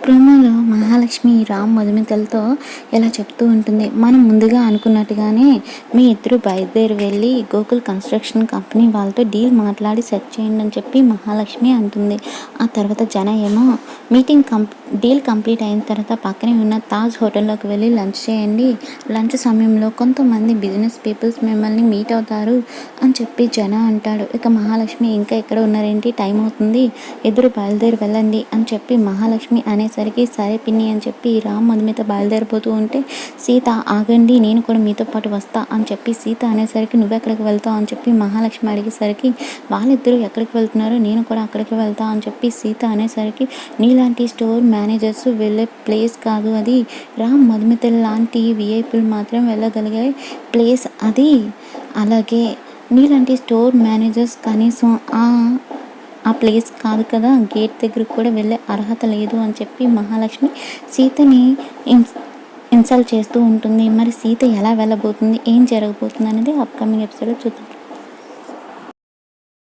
ప్రోమోలో మహాలక్ష్మి రామ్ మధుమితలతో ఇలా చెప్తూ ఉంటుంది. మనం ముందుగా అనుకున్నట్టుగానే మీ ఇద్దరు బయలుదేరి వెళ్ళి గోకుల్ కన్స్ట్రక్షన్ కంపెనీ వాళ్ళతో డీల్ మాట్లాడి సెట్ చేయండి అని చెప్పి మహాలక్ష్మి అంటుంది. ఆ తర్వాత జన ఏమో డీల్ కంప్లీట్ అయిన తర్వాత పక్కనే ఉన్న తాజ్ హోటల్లోకి వెళ్ళి లంచ్ చేయండి, లంచ్ సమయంలో కొంతమంది బిజినెస్ పీపుల్స్ మిమ్మల్ని మీట్ అవుతారు అని చెప్పి జన అంటాడు. ఇక మహాలక్ష్మి ఇంకా ఎక్కడ ఉన్నారేంటి, టైం అవుతుంది, ఇద్దరు బయలుదేరి వెళ్ళండి అని చెప్పి మహాలక్ష్మి అనేసరికి సరే పిన్ని అని చెప్పి రామ్ మధుమిత బయలుదేరిపోతూ ఉంటే సీత ఆగండి నేను కూడా మీతో పాటు వస్తా అని చెప్పి సీత అనేసరికి నువ్వెక్కడికి వెళ్తావు అని చెప్పి మహాలక్ష్మి అడిగేసరికి వాళ్ళిద్దరూ ఎక్కడికి వెళ్తున్నారో నేను కూడా అక్కడికి వెళ్తా అని చెప్పి సీత అనేసరికి నీలాంటి స్టోర్ మేనేజర్స్ వెళ్ళే ప్లేస్ కాదు అది, రామ్ మధుమిత లాంటి విఐపీలు మాత్రం వెళ్ళగలిగే ప్లేస్ అది, అలాగే నీలాంటి స్టోర్ మేనేజర్స్ కనీసం ఆ ప్లేస్ కాదు కదా, గేట్ దగ్గరకు కూడా వెళ్ళే అర్హత లేదు అని చెప్పి మహాలక్ష్మి సీతని ఇన్సల్ట్ చేస్తూ ఉంటుంది. మరి సీత ఎలా వెళ్ళబోతుంది, ఏం జరగబోతుంది అనేది అప్కమింగ్ ఎపిసోడ్లో చూద్దాం.